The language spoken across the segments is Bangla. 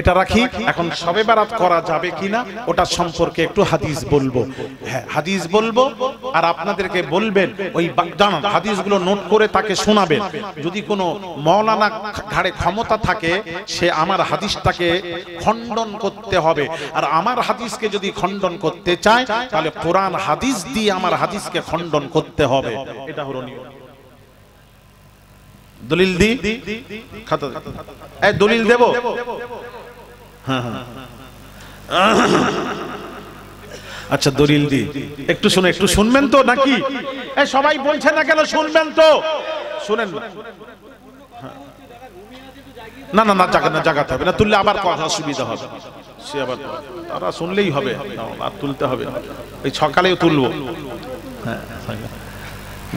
এটা রাখি। এখন শবে বারাত করা যাবে কিনা ওটা সম্পর্কে একটু হাদিস বলবো। হ্যাঁ, হাদিস বলবো আর আপনাদেরকে বলবেন ওই জানান হাদিসগুলো নোট করে তাকে শোনাবেন। যদি কোনো মাওলানা ঘাড়ে ক্ষমতা থাকে সে আমার হাদিসটাকে খণ্ডন করতে হবে, আর আমার হাদিসকে যদি খণ্ডন করতে চায় তাহলে কোরআন হাদিস দিয়ে আমার হাদিসকে খণ্ডন করতে হবে। এটা হলো নিয়ম। দলিল দি খাতা এই দলিল দেব। হ্যাঁ হ্যাঁ আচ্ছা দলিল দি একটু শুনে, একটু শুনবেন তো নাকি? এই সবাই বলছে না কেন? শুনবেন তো, শুনেন না। না না না জাগাতে হবে না, তুললে আবার কথা অসুবিধা হবে। সে আবার তারা শুনলেই হবে, আর তুলতে হবে ওই সকালেও তুলবো। হ্যাঁ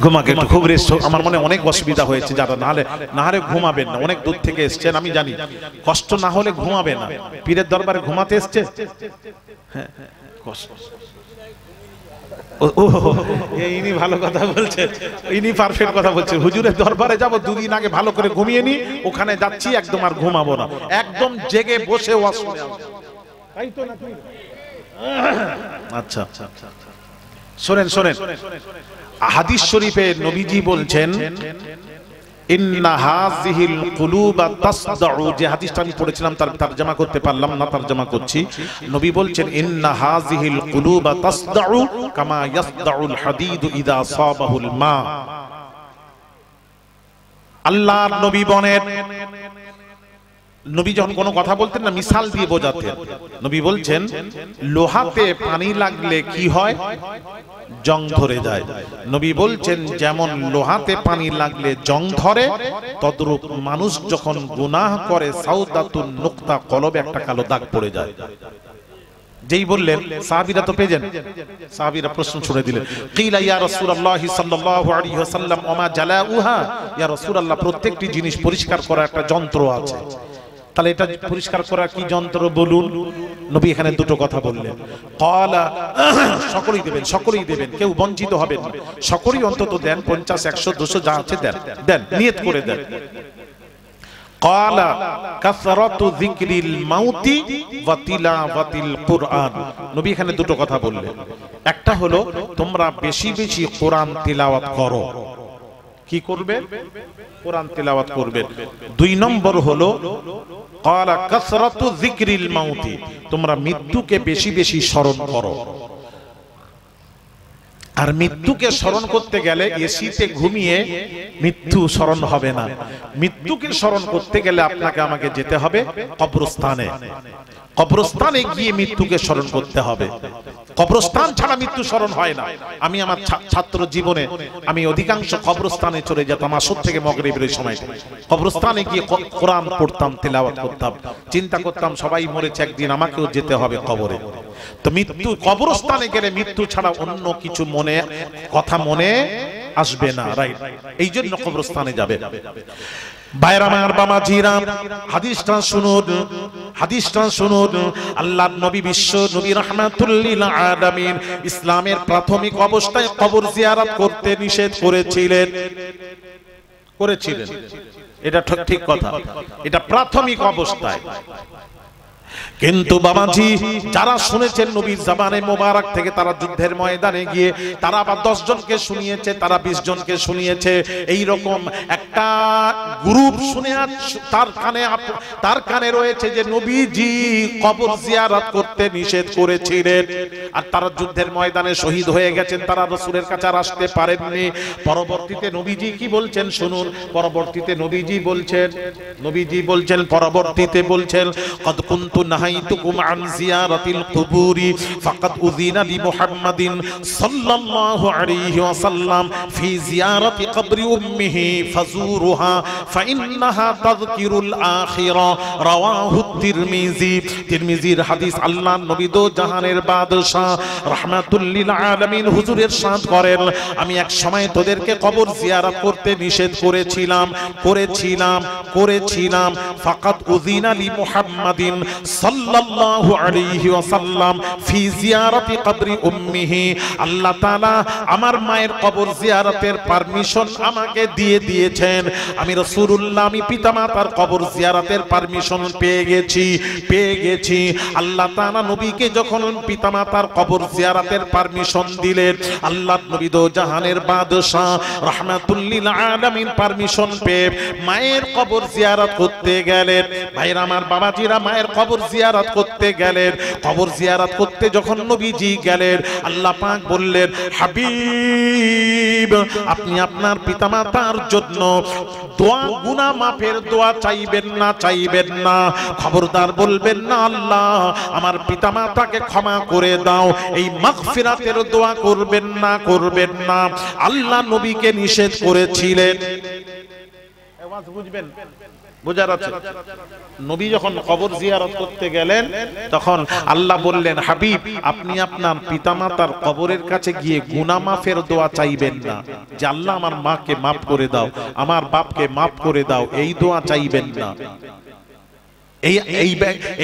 ঘুমাকে একটু খুব রেস্ট। আমার মনে অনেক অসুবিধা হয়েছে, যারা না হলে ঘুমাবেন না। অনেক দূর থেকে এসছেন আমি জানি, কষ্ট না হলে ঘুমাবে না। পীরের দরবারে ঘুমাতে এসছে, হ্যাঁ কষ্ট। ইনি ভালো কথা বলছে, ইনি পারফেক্ট কথা বলছে। হুজুরের দরবারে যাব, দুদিন আগে ভালো করে ঘুমিয়ে নি, ওখানে যাচ্ছি একদম আর ঘুমাবো না, একদম জেগে বসে ওয়াজ শুনে। আচ্ছা শোনেন শোনেন, হাদিস শরীফে নবীজি বলছেন ইন্না হাযিহিল কুলুবা তাসদাউ, যে হাদিসটা আমি পড়েছিলাম তার তরজমা করতে পারলাম না, তরজমা করছি। নবী বলছেন ইন্না হাযিহিল কুলুবা তাসদাউ কামা ইয়াসদাউল হাদীদু ইযা সাবাহুল মা। আল্লাহর নবী বলেন, নবী যখন কোনো কথা বলতেন না মিসাল দিয়ে বোঝাতেন। নবী বলছেন লোহাতে পানি লাগলে কি হয়? জং ধরে যায়। নবী বলছেন যেমন লোহাতে পানি লাগলে জং ধরে, তদ্রূপ মানুষ যখন গুনাহ করে সাউদাতুন নুকতা, কলবে একটা কালো দাগ পড়ে যায়। যেই বললেন সাহাবীরা তো পেয়েছেন, সাহাবীরা প্রশ্ন ছুড়ে দিলেন, কিলা ইয়া রাসূলুল্লাহ সাল্লাল্লাহু আলাইহি ওয়াসাল্লাম ওমা জালাউহা, ইয়া রাসূলুল্লাহ প্রত্যেকটি জিনিস পরিষ্কার করার একটা যন্ত্র আছে, তাহলে এটা পরিষ্কার করার কি যন্ত্র বলুন? নবী এখানে দুটো কথা বললেন। ক্বালা, সকলেই দেবেন, সকলেই দেবেন, কেউ বঞ্চিত হবেন না, সকলেই অন্তত দেন, 50 100 200 যা আছে দেন, দেন নিয়ত করে দেন। ক্বালা কাসরাতু যিকরিল মাউতি ওয়া তিলাওয়াতিল কুরআন। নবী এখানে দুটো কথা বললেন। একটা হলো তোমরা বেশি বেশি কোরআন তিলাওয়াত করো। কি করবে? কোরআন তিলাওয়াত করবে। 2 নম্বর হলো ক্বালা কাসরাতু যিকরিল মাউতি, তোমরা মৃত্যুকে বেশি বেশি স্মরণ করো। আর মৃত্যুকে স্মরণ করতে গেলে এসিতে ঘুমিয়ে মৃত্যু স্মরণ হবে না। মৃত্যুকে স্মরণ করতে গেলে আপনাকে আমাকে যেতে হবে কবরস্থানে। কবরস্থানে গিয়ে মৃত্যুকে স্মরণ করতে হবে। কবরস্থান ছাড়া মৃত্যু স্মরণ হয় না। আমি আমার ছাত্র জীবনে আমি অধিকাংশ কবরস্থানে চলে যেতাম, আসর থেকে মাগরিবের ওই সময়টা কবরস্থানে গিয়ে কোরআন পড়তাম, তেলাওয়াত করতাম, চিন্তা করতাম সবাই মরেছে, একদিন আমাকেও যেতে হবে কবরে। তো মৃত্যু, কবরস্থানে গেলে মৃত্যু ছাড়া অন্য কিছু মনে কথা মনে আসবে না, রাইট? এই জন্য কবরস্থানে যাবে। বাইরামার বামাজিরা হাদিসটা শুনুন, হাদিসটা শুনুন। আল্লাহর নবী বিশ্ব নবী রাহমাতুল লিল আলামিন ইসলামের প্রাথমিক অবস্থায় কবর জিয়ারত করতে নিষেধ করেছিলেন, এটা ঠিক কথা, এটা প্রাথমিক অবস্থায়। কিন্তু বাবাজি যারা শুনেছেন নবীর জবানে মোবারক থেকে, তারা যুদ্ধের ময়দানে গিয়ে তারা আবার 10 জনকে শুনিয়েছে, তারা 20 জনকে শুনিয়েছে। এই রকম একটা গ্রুপ শুনে তার কানে রয়েছে যে নবীজি কবর জিয়ারত করতে নিষেধ করেছিলেন, আর তারা যুদ্ধের ময়দানে শহীদ হয়ে গেছেন, তারা রাসূলের কাছে আসতে পারেননি। পরবর্তীতে নবীজি কি বলছেন শুনুন। পরবর্তীতে নবীজি বলছেন পরবর্তীতে বলছেন কদ কুনতু নাহাইতুকুম আন জিয়ারাতিল কুবুরি ফাকাদ উযিনা লিমুহাম্মাদিন সাল্লাল্লাহু আলাইহি ওয়াসাল্লাম ফি জিয়ারাতি কবরি উম্মিহি ফাজুরুহা ফাইন্নাহা তাযকিরুল আখিরা। রাওয়াহু তিরমিজি। তিরমিজির হাদিস। আল্লাহর নবী দো জাহানের বাদশা রাহমাতুল লিল আলামিন হুজুর ইরশাদ করেন, আমি এক সময় তোদেরকে কবর জিয়ারত করতে নিষেধ করেছিলাম। ফাকাদ উযিনা লিমুহাম্মাদিন সাল্লাল্লাহু আলাইহি ওয়াসাল্লাম ফি জিয়ারাতি কবরি উম্মিহি। আল্লাহ তাআলা আমার মায়ের কবর জিয়ারতের পারমিশন আমাকে দিয়ে দিয়েছেন। বলছেন, আমি রাসূলুল্লাহ আমি পিতামাতার কবর জিয়ারতের পারমিশন পেয়ে গেছি। আল্লাহ তাআলা নবীকে যখন পিতামাতার কবর জিয়ারতের পারমিশন দিলেন, আল্লাহ নবী দো জাহানের বাদশা রাহমাতুল লিল আলামিন পারমিশন পেয়ে মায়ের কবর জিয়ারত করতে গেলেন। ভাইরা আমার, বাবাজিরা, মায়ের কবর জিয়ারত করতে গেলেন। কবর জিয়ারত করতে যখন নবীজি গেলেন, আল্লাহ পাক বললেন, হাবিব আপনি আপনার পিতামাতার জন্য দোয়া, গুনাহ মাফের দোয়া চাইবেন না, খবরদার বলবেন না আল্লাহ আমার পিতামাতাকে ক্ষমা করে দাও, এই মাগফিরাতের দোয়া করবেন না। আল্লাহ নবীকে নিষেধ করেছিলেন। বুঝবেন, বোঝার আছে। নবী যখন কবর জিয়ারত করতে গেলেন, তখন আল্লাহ বললেন, হাবিব আপনি আপনার পিতামাতার কবরের কাছে গিয়ে গুনাহ মাফের দোয়া চাইবেন না, যে আল্লাহ আমার মাকে মাফ করে দাও, আমার বাপকে মাফ করে দাও, এই দোয়া চাইবেন না।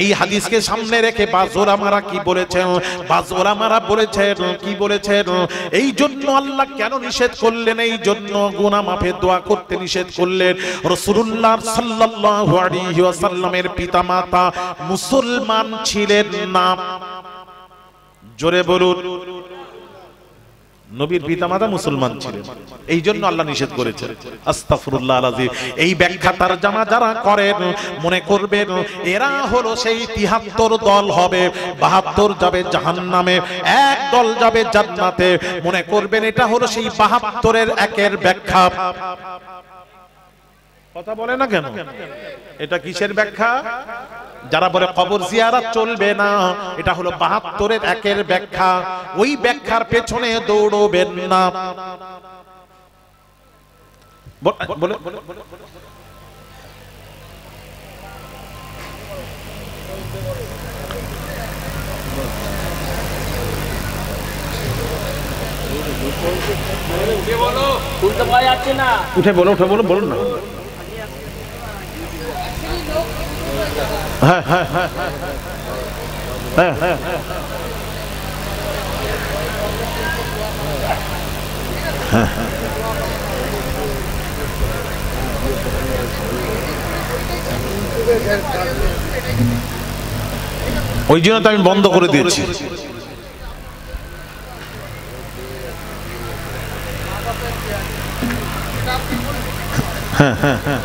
এই হাদিসকে সামনে রেখে বাজওলামারা কি বলেছেন? বাজওলামারা বলেছেন এই জন্য আল্লাহ কেন নিষেধ করলেন, এই জন্য গুনাহ মাফের দোয়া করতে নিষেধ করলেন। রাসূলুল্লাহ সাল্লাল্লাহু আলাইহি ওয়াসাল্লামের পিতামাতা মুসলমান ছিলেন না। জোরে বলুন, নবীর পিতামাতা মুসলমান ছিলেন, এই জন্য আল্লাহ নিষেধ করেছেন। আস্তাগফিরুল্লাহ আলাযীম। এই ব্যাখ্যা তারজামা যারা করেন মনে করবেন এরা হলো সেই ৭৩ দল হবে, ৭২ যাবে জাহান্নামে, এক দল যাবে জান্নাতে। মনে করবেন এটা হলো সেই ৭২-এর একের ব্যাখ্যা। কথা বলে না কেন? এটা কিসের ব্যাখ্যা? যারা বলে কবর জিয়ারত চলবে না, এটা হলো ৭২-এর একের ব্যাখ্যা। ওই ব্যাখ্যার পেছনে দৌড়বেন না। বলে উঠে বলো বলুন না। হ্যাঁ হ্যাঁ হ্যাঁ হ্যাঁ হ্যাঁ হ্যাঁ হ্যাঁ। ওই জন্য তো আমি বন্ধ করে দিয়েছি। হ্যাঁ হ্যাঁ হ্যাঁ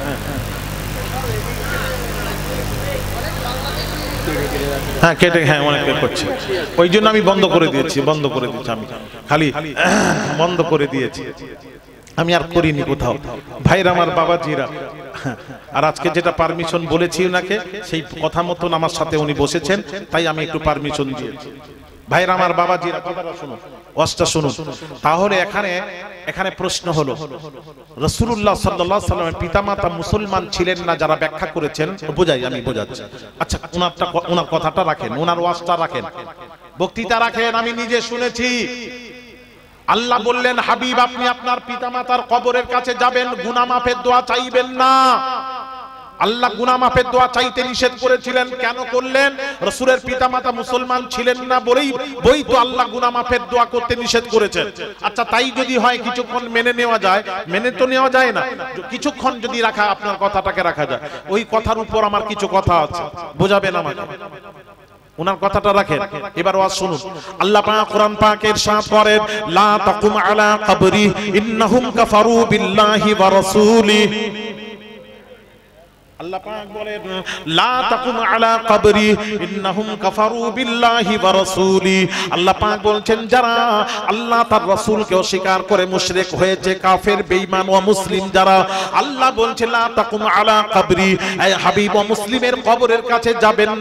হ্যাঁ কেটে, হ্যাঁ অনেক করছে, ওই জন্য আমি বন্ধ করে দিয়েছি। আমি খালি বন্ধ করে দিয়েছি, আমি আর করিনি কোথাও। ভাইরা আমার, বাবাজিরা, আর আজকে যেটা পারমিশন বলেছি ওনাকে, সেই কথা মতন আমার সাথে উনি বসেছেন, তাই আমি একটু পারমিশন দিয়েছি। ভাইরা আমার, বাবাজিরা, কথাটা শুনুন, ওয়াজটা শুনুন। তাহলে এখানে প্রশ্ন হলো, রাসূলুল্লাহ সাল্লাল্লাহু আলাইহি ওয়াসাল্লামের পিতামাতা মুসলমান ছিলেন না, যারা ব্যাখ্যা করেছেন আমি বোঝাচ্ছি। আচ্ছা, ওনার কথাটা রাখেন, ওনার ওয়াজটা রাখেন, বক্তৃতা রাখেন, আমি নিজে শুনেছি। আল্লাহ বললেন, হাবিব আপনি আপনার পিতামাতার কবরের কাছে যাবেন, গুনাহ মাফের দোয়া চাইবেন না। আল্লাহ গুনাহ মাফের দোয়া চাইতে নিষেধ করেছিলেন। কেন করলেন? রাসূলের পিতামাতা মুসলমান ছিলেন না বই তো আল্লাহ গুনাহ মাফের দোয়া করতে নিষেধ করেছেন। আচ্ছা, তাই যদি হয় কিছুক্ষণ মেনে নেওয়া যায়, মেনে তো নেওয়া যায় না, কিছুক্ষণ যদি আপনার কথাটাকে রাখা যায়, ওই কথার উপর আমার কিছু কথা আছে, বোঝাবেন আমাকে। ওনার কথাটা রাখেন, এবার ওয়াজ শুনুন। আল্লাহ পাক কোরআন পাকে ইরশাদ করেন, লা তাকুম আলা কবরি ইন্নাহুম কাফারু বিল্লাহি ওয়া রাসূলিহি। আল্লাহ পাক বলেন, লা তাকুম আলা কবরি ইন্নাহুম কাফারু বিল্লাহি ওয়া রাসূলিহি। আল্লাহ পাক বলছেন, যারা আল্লাহ তার রাসূলকে অস্বীকার করে মুশরিক হয়েছে, কাফের, বেঈমান ও মুসলিম যারা, আল্লাহ বলছেন লা তাকুম আলা কবরি, এই হাবিব ও মুসলিমের কবরের কাছে যাবেন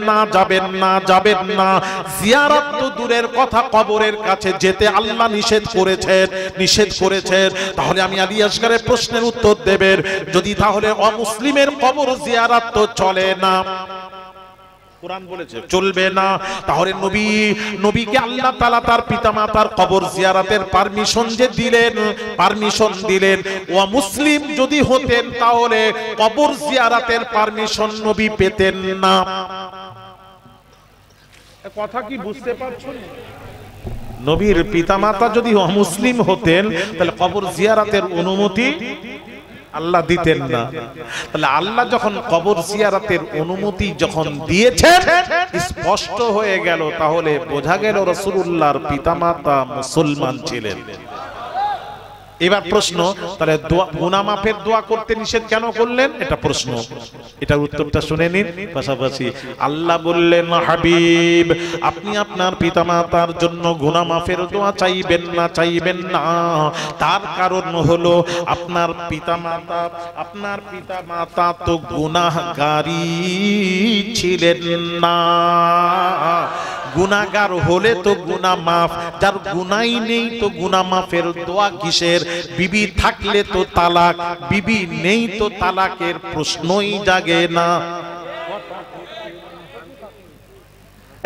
না। জিয়ারত তো দূরের কথা, কবরের কাছে যেতে আল্লাহ নিষেধ করেছেন। তাহলে আমি আলী আসগরের প্রশ্নের উত্তর দেবেন, যদি তাহলে অমুসলিমের কবর জিয়ারত তো চলে না, কোরআন বলেছে চলবে না, তাহলে নবীকে আল্লাহ তাআলা তার পিতামাতার কবর জিয়ারতের পারমিশন দিলেন। ও মুসলিম যদি হতেন তাহলে কবর জিয়ারতের পারমিশন নবী পেতেন না। কথা কি বুঝতে পারছেন? নবীর পিতামাতা যদি অমুসলিম হতেন তাহলে কবর জিয়ারতের অনুমতি আল্লাহ দিতেন না। তাহলে আল্লাহ যখন কবর জিয়ারতের অনুমতি যখন দিয়েছেন স্পষ্ট হয়ে গেল, তাহলে বোঝা গেল রাসূলুল্লাহর পিতামাতা মুসলমান ছিলেন। এবার প্রশ্ন, তাহলে গুনাহ মাফের দোয়া করতে নিষেধ কেন করলেন? এটা প্রশ্ন, এটার উত্তরটা শুনে নিন পাশাপাশি। আল্লাহ বললেন, হাবিব আপনি আপনার পিতামাতার জন্য গুনাহ মাফের দোয়া চাইবেন না। তার কারণ হলো আপনার পিতামাতা তো গুনাহগারী ছিলেন না। গুনাহগার হলে তো গুনাহ মাফ, যার গুনাহই নেই তো গুনাহ মাফের দোয়া কিসের? বিবি থাকলে তো তালাক, বিবি নেই তো তালাকের প্রশ্নই জাগে না।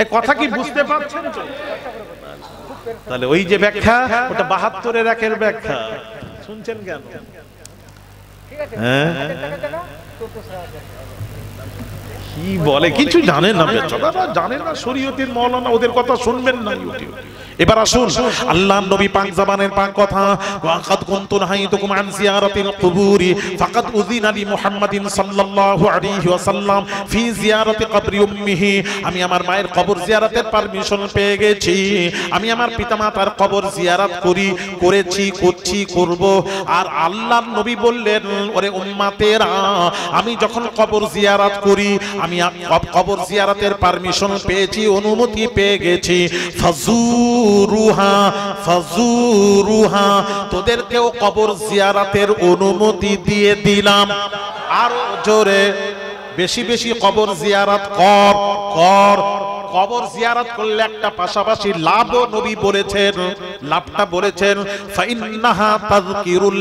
এই কথা কি বুঝতে পারছেন তো? তাহলে ওই যে ব্যাখ্যা, ওটা 72-এর একের ব্যাখ্যা, শুনছেন কেন? হ্যাঁ কি বলে, কিছু জানে না বেচারা, জানে না শরীয়তের মাওলানা, ওদের কথা শুনবেন না ইউটিউব। এবার আসুন আল্লাহর নবী পাক জবানের পাক কথা, ওয়াকাদ কুনতু নাহাইতুকুম আন জিয়ারাতিল কুবুরি ফাকাদ উযিনা লি মুহাম্মাদিন সাল্লাল্লাহু আলাইহি ওয়াসাল্লাম ফি জিয়ারাতি কবরি উম্মিহি। আমি আমার মায়ের কবর জিয়ারতের পারমিশন পেয়ে গেছি, আমি আমার পিতামাতার কবর জিয়ারত করছি করব। আর আল্লাহর নবী বললেন, ওরে উম্মতেরা, আমি যখন কবর জিয়ারত করি, আমি কবর জিয়ারতের পারমিশন পেয়েছি, অনুমতি পেয়ে গেছি। ফাজুরুহা, তোদেরকেও কবর জিয়ারতের অনুমতি দিয়ে দিলাম। আরো জোরে, বেশি বেশি কবর জিয়ারত কর। কবর জিয়ারত করলে একটা পাশাপাশি লাভও নবী বলেছেন, লাভটা বলেছেন, ফাইন্নাহা তাযকিরুল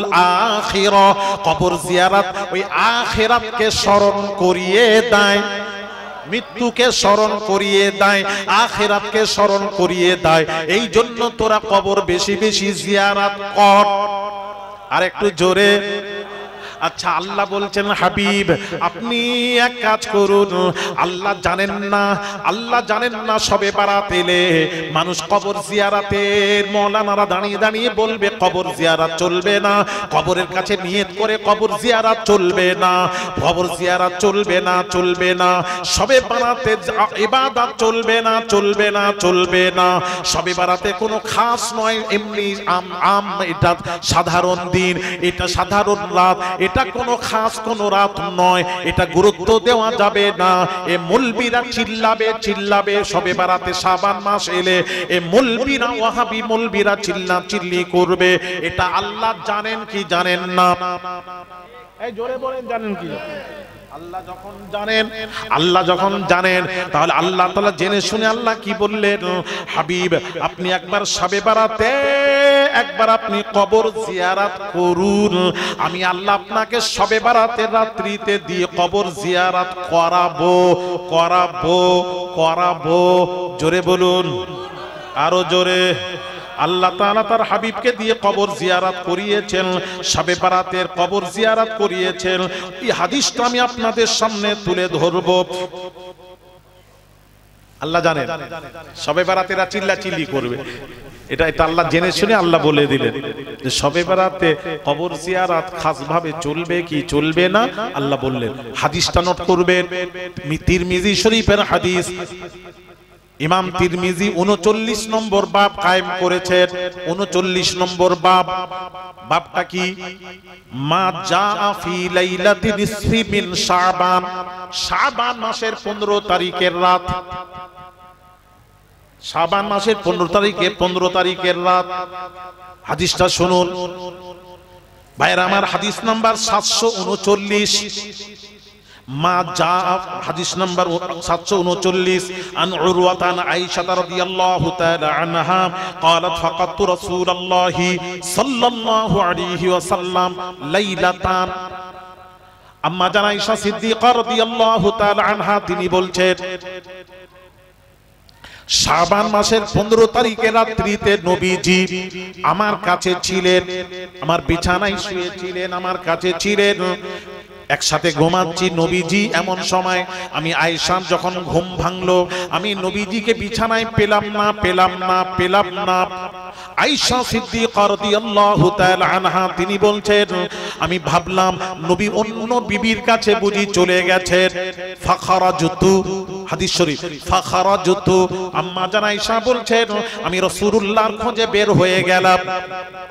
আখিরা। কবর জিয়ারত ওই আখিরাতকে স্মরণ করিয়ে দেয়, মৃত্যুকে স্মরণ করিয়ে দেয়, আখিরাতকে স্মরণ করিয়ে দেয়। এই জন্য তোরা কবর বেশি বেশি জিয়ারত কর। আর একটু জোরে। আচ্ছা, আল্লাহ বলছেন, হাবিব আপনি এক কাজ করুন, আল্লাহ জানেন না শবে বারাত এলে মানুষ কবর জিয়ারাতের মওলানারা দাঁড়িয়ে দাঁড়িয়ে বলবে কবর জিয়ারত চলবে না, কবরের কাছে নিয়ত করে কবর জিয়ারত চলবে না, কবর জিয়ারত চলবে না, শবে বারাতে ইবাদত চলবে না। শবে বারাতে কোনো খাস নয়, এমনি এটা সাধারণ দিন, এটা সাধারণ রাত, এটা কোনো খাস কোনো রাত নয়, এটা গুরুত্ব দেওয়া যাবে না। এ মৌলবীরা চিল্লাবে শবে বারাতে, শাবান মাস এলে এ মৌলবীরা, ওয়াহাবি মৌলবীরা চিল্লি করবে। এটা আল্লাহ জানেন কি জানেন না? এই জোরে বলেন, জানেন কি? আল্লাহ যখন জানেন তাহলে আল্লাহ তাআলা জেনে শুনে আল্লাহ কি বললেন, হাবিব আপনি একবার শবে বারাতে একবার আপনি কবর জিয়ারত করুন, আমি আল্লাহ আপনাকে শবে বারাতের রাত্রিতে দিয়ে কবর জিয়ারত করাবো। জোরে বলুন, আরো জোরে। আল্লাহ তাআলা তার হাবিবকে দিয়ে কবর জিয়ারত করিয়েছেন, শবে বারাতের কবর জিয়ারত করিয়েছেন। এই হাদিসটা আমি আপনাদের সামনে তুলে ধরব। আল্লাহ জানেন শবে বারাতেরা চিল্লাচিল্লি করবে, এটা আল্লাহ জেনে শুনে আল্লাহ বলে দিলেন যে শবে বারাতে কবর জিয়ারত খাস ভাবে চলবে কি চলবে না। আল্লাহ বললেন, হাদিসটা নোট করবেন, তিরমিজি শরীফের হাদিস। ইমাম তিরমিজি 39 নম্বর বাব কায়েম করেছেন। 39 নম্বর বাবটা কি? মা জাআ ফি লাইলাতি নিসফি মিন শাবান। শাবান মাসের 15 তারিখের রাত, শাবান মাসের 15 তারিখের রাত। হাদিসটা শুনুন ভাইরা আমার, হাদিস নাম্বার 739। মা জাআ, হাদিস নাম্বার 739, আন উরওয়া আন আয়েশা রাদিয়াল্লাহু তাআলা আনহা قالت فقدت رسول الله صلى الله عليه وسلم লাইলাতান। আম্মা জান আয়েশা সিদ্দিকা রাদিয়াল্লাহু তাআলা আনহা তিনি বলছেন, শাবান মাসের 15 তারিখের রাত্রিতে নবীজি আমার কাছে ছিলেন, আমার বিছানায় শুয়েছিলেন, আমার কাছে ছিলেন, একসাথে ঘুমাচ্ছি। নবীজি এমন সময় আমি আয়েশা যখন ঘুম ভাঙলো, আমি নবীজিকে বিছানায় পেলাম না। আয়েশা সিদ্দিকা রাদিয়াল্লাহু তাআলা আনহা তিনি বলছেন আমি ভাবলাম নবী অন্য বিবির কাছে বুঝি চলে গেছেন। ফাখারাজতু, হাদিস শরীফ, ফাখারাজতু, আম্মা জান আয়েশা বলছেন আমি রাসূলুল্লাহর খোঁজে বের হয়ে গেলাম,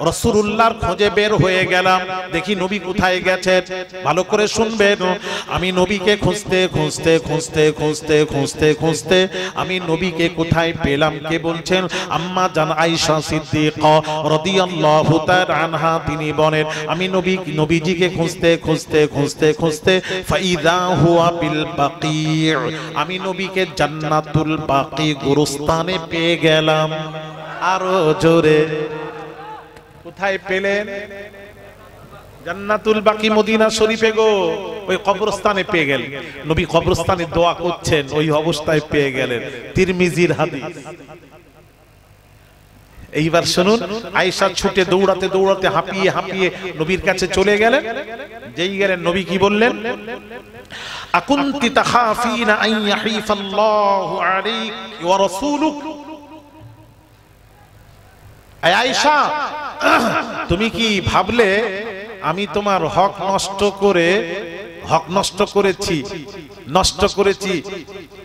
রাসূলুল্লাহর খোঁজে বের হয়ে গেলাম, দেখি নবী কোথায় গেছেন। ভালো করে শুনবেন, আমি নবীকে খুঁজতে খুঁজতে খুঁজতে খুঁজতে খুঁজতে খুঁজতে আমি নবীকে কোথায় পেলাম? কে বলছেন? আম্মা জান আয়েশা সিদ্দিকা রাদিয়াল্লাহু তাআলা আনহা তিনি বলেন আমি নবীজিকে খুঁজতে খুঁজতে খুঁজতে খুঁজতে ফাইদা হুয়া বিল বাকি, আমি নবীকে জান্নাতুল বাকি গোরস্থানে পেয়ে গেলাম। আরো জোরে, কোথায় পেলেন? জান্নাতুল বাকি মদিনা শরীফে গো, ওই কবরস্থানে পেয়ে গেলেন। নবী কবরস্থানে দোয়া করছেন, ওই অবস্থায় পেয়ে গেলেন। তিরমিজির হাদিস। এইবার শুনুন, আয়েশা ছুটে দৌড়াতে দৌড়াতে হাঁপিয়ে হাঁপিয়ে নবীর কাছে চলে গেলেন। যেই গেলেন নবী কি বললেন? আকুনতি তাখাফিনা আন ইয়াহিফাল্লাহু আলাইকি ওয়া রাসূলুক, আয়েশা তুমি কি ভাবলে আমি তোমার হক নষ্ট করেছি,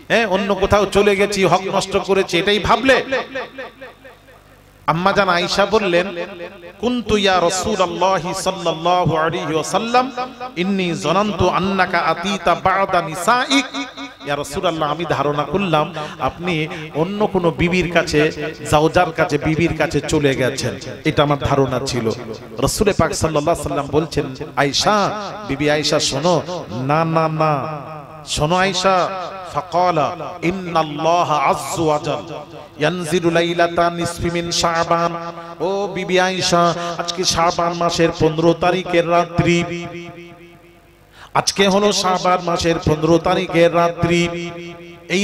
হ্যাঁ অন্য কোথাও চলে গেছি, হক নষ্ট করেছি, এটাই ভাবলে? আম্মা জান আয়েশা বললেন কুনতু ইয়া রাসূলুল্লাহি সাল্লাল্লাহু আলাইহি ওয়াসাল্লাম ইন্নী যানানতু আন্নাকা আতিতা বা'দা নিসাইক, ইয়া রাসূলুল্লাহ আমি ধারণা করলাম আপনি অন্য কোন বিবির কাছে, জাওজার কাছে, বিবির কাছে চলে গেছেন, এটা আমার ধারণা ছিল। রাসূল পাক সাল্লাল্লাহু আলাইহি ওয়াসাল্লাম বলছেন আয়েশা, বিবি আয়েশা শোনো, না না না শোনো আয়েশা, ফাকালা ইন্নাল্লাহা আযযা ওয়া জাল ইয়ানজিলু লাইলাতান নিসফি মিন শাবান, ও বিবি আয়েশা আজকে শাবান মাসের 15 তারিখের রাত্রি, আজকে হলো শাবান মাসের 15 তারিখের রাত্রি। এই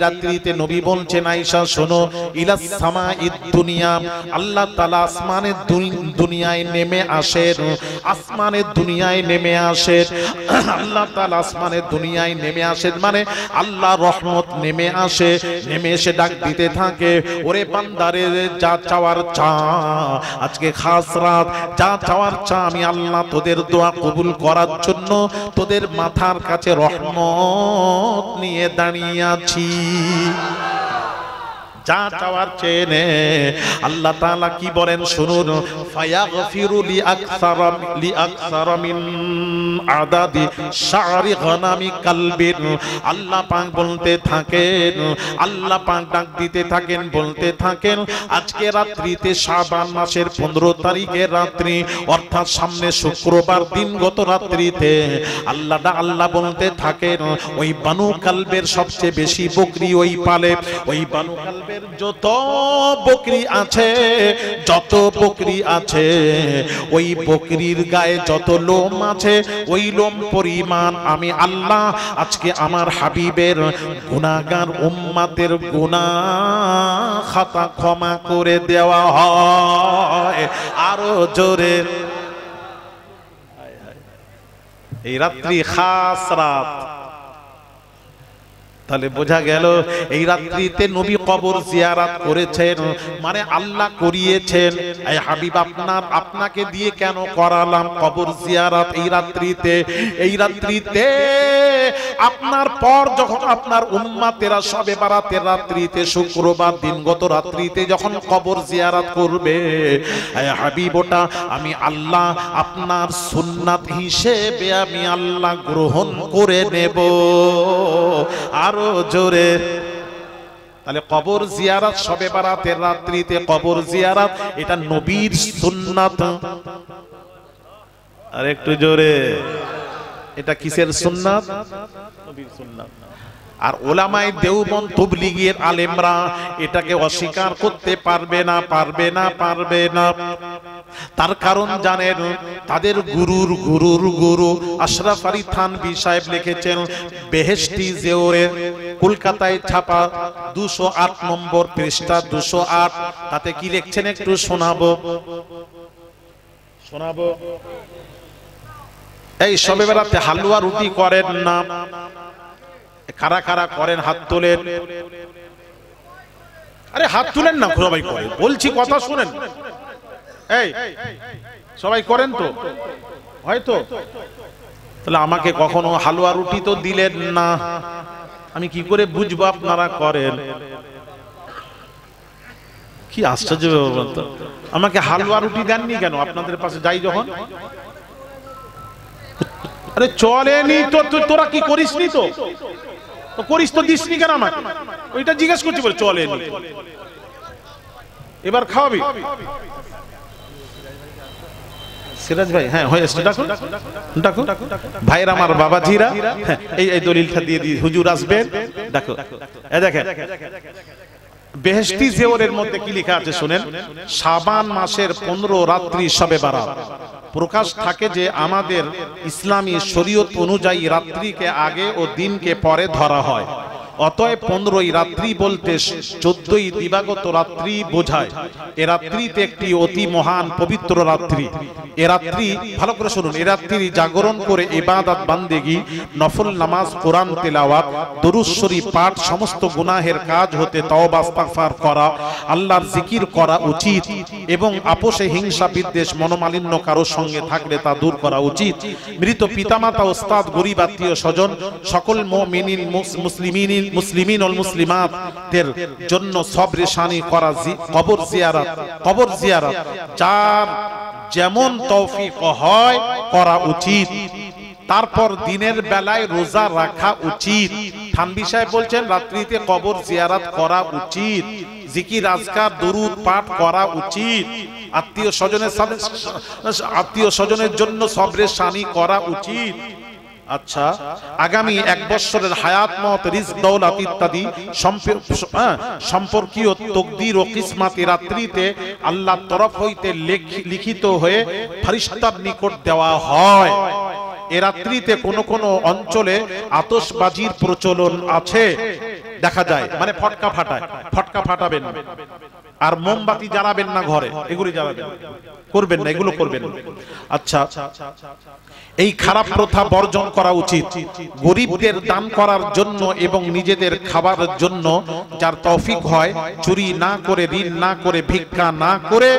রাত্রিতে নবী বলছেন আয়েশা শোনো, ইলাস সামাঈদ দুনিয়া, আল্লাহ তাআলা আসমানের দুনিয়ায় নেমে আসেন, আসমানের দুনিয়ায় নেমে আসেন, আল্লাহ তাআলা আসমানের দুনিয়ায় নেমে আসেন মানে আল্লাহ রহমত নেমে আসে, নেমে এসে ডাক দিতে থাকে ওরে বান্দারে যা চাওয়ার চা, আজকে খাস রাত, যা চাওয়ার চা, আমি আল্লাহ তোদের দোয়া কবুল করার জন্য তোদের মাথার কাছে রহমত নিয়ে দাঁড়িয়ে আছি। যা চাওয়ার চেয়ে নে। আল্লাহ তাআলা কি বলেন শুনুন, ফায়াগফিরু লিআকসারা মিন আদাদি শা'রি গনামি কালবিন, আল্লাহ পাক বলতে থাকেন, আল্লাহ পাক ডাক দিতে থাকেন, বলতে থাকেন আজকে রাত্রিতে শাবান মাসের 15 তারিখের রাত্রি, অর্থাৎ সামনে শুক্রবার দিন গত রাত্রিতে আল্লাহ বলতে থাকেন ওই বানু কালবের সবচেয়ে বেশি বকরি ওই পালে, ওই বানু কালবের যত বকরি আছে ওই বকরির গায়ে যত লোম আছে ওই লোম পরিমাণ আমি আল্লাহ আজকে আমার হাবিবের গুনাহগার উম্মতের গুনাহ খাতা ক্ষমা করে দেওয়া হয়। আরো জোরে, এই রাত্রি খাস রাত। তাহলে বোঝা গেল এই রাত্রিতে নবী কবর জিয়ারত করেছেন মানে আল্লাহ করিয়েছেন। এই হাবিব আপনাকে দিয়ে কেন করালাম কবর জিয়ারত এই রাত্রিতে? এই রাত্রিতে আপনার পর যখন আপনার উম্মতেরা শবে বারাতের রাত্রিতে শুক্রবার দিনগত রাত্রিতে যখন কবর জিয়ারত করবে, এই হাবিব ওটা আমি আল্লাহ আপনার সুন্নাত হিসেবে আমি আল্লাহ গ্রহণ করে নেব। আর জোরে, তাহলে কবর জিয়ারত শবে বারাতের রাত্রিতে কবর জিয়ারত এটা নবীর সুন্নাত। আর একটু জোরে, এটা কিসের সুন্নাত? নবীর সুন্নাত। আর ওলামায়ে দেওবন্দ তাবলীগের আলেমরা এটাকে অস্বীকার করতে পারবে না। তার কারণ জানেন, তাদের গুরুর গুরু আশরাফ আলী থানভী সাহেব লিখেছেন বেহেশতি জেওরে, কলকাতায় ছাপা 208 নম্বর পৃষ্ঠা 208, তাতে কি লিখছেন একটু শোনাবো। এই শবে বেলাতে হালুয়া রুটি করেন না? কারা কারা করেন হাত তোলেন। আরে হাত তুলেন না, সবাই করে, বলছি কথা শুনেন। এই সবাই করেন তো, হয়তো। তাহলে আমাকে কখনো হালুয়া রুটি তো দিলেন না, আমি কি করে বুঝবো আপনারা করেন? কি আশ্চর্য ব্যাপার তো, আমাকে হালুয়া রুটি দেননি কেন? আপনাদের পাশে যাই যখন, আরে চলেনি তো, তোরা কি করিসনি তো, করিস তো, দিসনি কেন আমাকে? ওইটা জিজ্ঞেস করছি, বলে চলেনি। এবার খাওয়াবি সিরাজ ভাই? হ্যাঁ হয়ে এসছে, ডাকুন ডাকুন ভাইরা আমার, বাবাজিরা, এই দলিলটা দিয়ে দিই, হুজুর আসবেন, দেখো। এই দেখেন বেহেশতি জেওরের মধ্যে কি লেখা আছে শুনেন। শাবান মাসের 15 রাত্রি শবে বারাত প্রকাশ থাকে যে আমাদের ইসলামী শরীয়ত অনুযায়ী রাত্রিকে আগে ও দিনকে পরে ধরা হয়। অতএব 15ই রাত্রি বলতে 14ই দিবাগত রাত্রি বোঝায়। এ রাত্রিতে একটি অতি মহান পবিত্র রাত্রি। এ রাত্রি, ভালো করে শুনুন, এ রাত্রি জাগরণ করে ইবাদত বান্দেগি, নফল নামাজ, কোরআন তেলাওয়াত, দরুদ শরীফ পাঠ, সমস্ত গুনাহের কাজ হতে তওবা ইস্তিগফার করা, আল্লাহর জিকির করা উচিত এবং আপোষে হিংসা বিদ্বেষ মনোমালিন্য কারোর সঙ্গে থাকলে তা দূর করা উচিত। মৃত পিতামাতা, ওস্তাদ, গরিব আত্মীয় স্বজন, সকল মুমিনিন মুসলিমিন ও মুসলিমাতের জন্য সবরে শানি করা, কবর জিয়ারত যার যেমন তৌফিক হয় করা উচিত। তারপর দিনের বেলায় রোজা রাখা উচিত। থানভী সাহেব বলছেন রাত্রিতে কবর জিয়ারত করা উচিত, জিকির আজকার দরুদ পাঠ করা উচিত, আত্মীয় স্বজনের জন্য সবরে শানি করা উচিত। আচ্ছা, আগামী 1 বছরের হায়াত, মত, রিজক, দৌলত ইত্যাদি সম্পর্কীয় তকদির ও কিসমত রাত্রিতে আল্লাহর তরফ হইতে লিখিত হয়ে ফেরেশতার নিকট দেওয়া হয়। এ রাত্রিতে কোন কোন অঞ্চলে আতশবাজির প্রচলন আছে, দেখা যায়, মানে ফটকা ফাটায়, ফটকা ফাটাবেন আর মোমবাতি জ্বালাবেন না ঘরে, এগুলি জ্বালাবেন, করবেন না, এগুলো করবেন। আচ্ছা, এই খারাপ প্রথা বর্জন করা উচিত। গরিবদের দান করার জন্য এবং নিজেদের খাবারের জন্য যার তৌফিক হয়, চুরি না করে, ঋণ না করে, ভিক্ষা না করে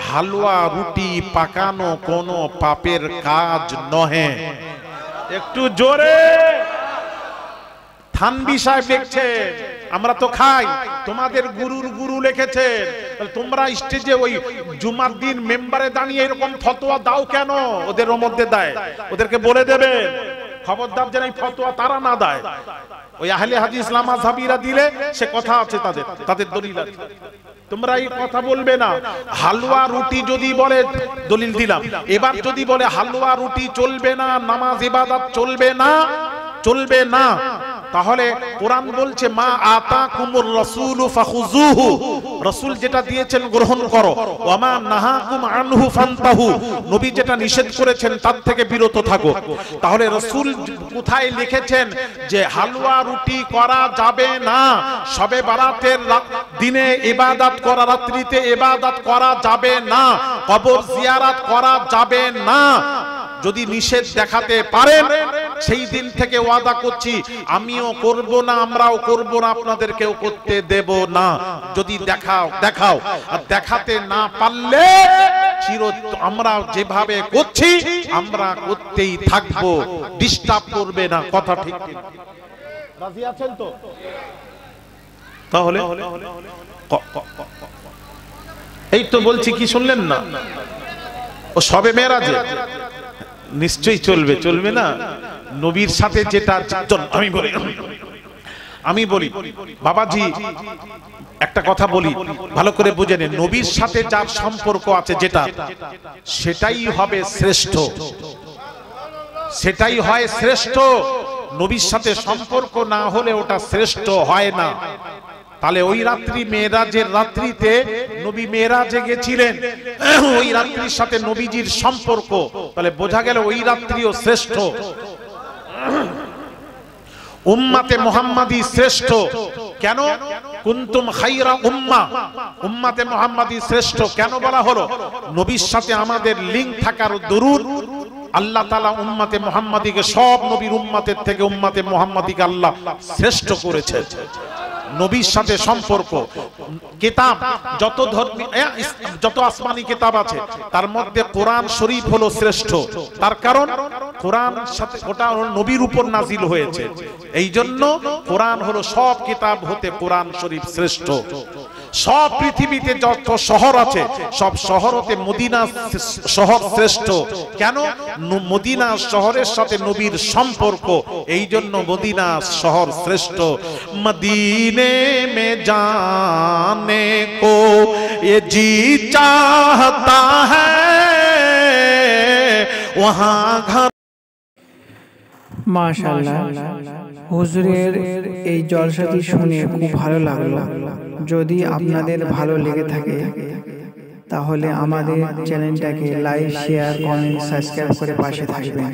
হালুয়া রুটি পাকানো কোনো পাপের কাজ নহে। একটু জোরে। থানভী সাহেব লিখছে, আমরা তো খাই, তোমাদের গুরুর গুরু লিখেছে, তোমরা স্টেজে ওই জুমার দিন মেম্বারে দাঁড়িয়ে এরকম ফতোয়া দাও কেন? ওদের মধ্যে দেয়, ওদেরকে বলে দেবে খবরদার যেন এই ফতোয়া তারা না দেয়। ওই আহলে হাদিস মাযহাবীরা দিলে সে কথা আছে, তাদের দলিল আছে, তোমরা এই কথা বলবে না। হালুয়া রুটি যদি বলে, দলিল দিলাম। এবার যদি বলে হালুয়া রুটি চলবে না, নামাজ ইবাদত চলবে না, চলবে না, তাহলে কোরআন বলছে মা আতাকুমুর রাসূলু ফাখুযুহু, রাসূল যেটা দিয়েছেন গ্রহণ করো, ওয়া মা নাহাকুম আনহু ফান্তাহু, নবী যেটা নিষেধ করেছেন তার থেকে বিরত থাকো। তাহলে রাসূল কোথায় লিখেছেন যে হালুয়া রুটি করা যাবে না, শবে বারাতের দিনে ইবাদত করা, রাত্রিতে ইবাদত করা যাবে না, কবর জিয়ারত করা যাবে না? যদি নিষেধ দেখাতে পারেন, সেই দিন থেকে ওয়াদা করছি আমিও করব না, আমরাও করব না, আপনাদেরকেও করতে দেব না। যদি দেখাও, আর দেখাতে না পারলে আমরা যেভাবে করছি আমরা করতেই থাকবো, ডিস্টার্ব করবে না। কথা ঠিক ঠিক রাজি আছেন তো? তাহলে এই তো বলছি, কি শুনলেন না? ও সবে মেরাজে নিশ্চয়ই চলবে, চলবে না? নবীর সাথে যেটা, আমি বলি বাবাজি একটা কথা বলি, ভালো করে বুঝে নেন। নবীর সাথে যার সম্পর্ক আছে যেটা, সেটাই হবে শ্রেষ্ঠ, সেটাই হয় শ্রেষ্ঠ। নবীর সাথে সম্পর্ক না হলে ওটা শ্রেষ্ঠ হয় না। তাহলে ওই রাত্রি, মেরাজের রাত্রিতে নবী মেরাজে গেছিলেন, ওই রাত্রির সাথে নবীজির সম্পর্ক, তাহলে বোঝা গেল ওই রাত্রিও শ্রেষ্ঠ। উম্মাতে মুহাম্মাদি শ্রেষ্ঠ কেন? কুনতুম খায়রা উম্মাহ, উম্মাতে মুহাম্মাদি শ্রেষ্ঠ কেন বলা হলো? নবীর সাথে আমাদের লিংক থাকার দরুন আল্লাহ তাআলা উম্মাতে মুহাম্মাদিকে সব নবীর উম্মাতের থেকে উম্মাতে মুহাম্মাদিকে আল্লাহ শ্রেষ্ঠ করেছেন। নবীর সাথে সম্পর্ক। কিতাব যত আসমানি কিতাব আছে তার মধ্যে কোরআন শরীফ হলো শ্রেষ্ঠ। তার কারণ কোরআন সাথে ওটা নবীর উপর নাজিল হয়েছে, এই জন্য কোরআন হলো সব কিতাব হতে কোরআন শরীফ শ্রেষ্ঠ। সব পৃথিবীতে যত শহর আছে সব শহর হতে মদিনা শহর শ্রেষ্ঠ। কেন? মদিনা শহরের সাথে নবীর সম্পর্ক, এই জন্য মদিনা শহর শ্রেষ্ঠ। মদিনে মে জানে কো ये जी चाहता है वहाँ घर। মাশাআল্লাহ, হুজুরের এই জলসাটি শুনে খুব ভালো লাগলো। যদি আপনাদের ভালো লেগে থাকে তাহলে আমাদের চ্যানেলটাকে লাইক, শেয়ার, কমেন্ট, সাবস্ক্রাইব করে পাশে থাকবেন।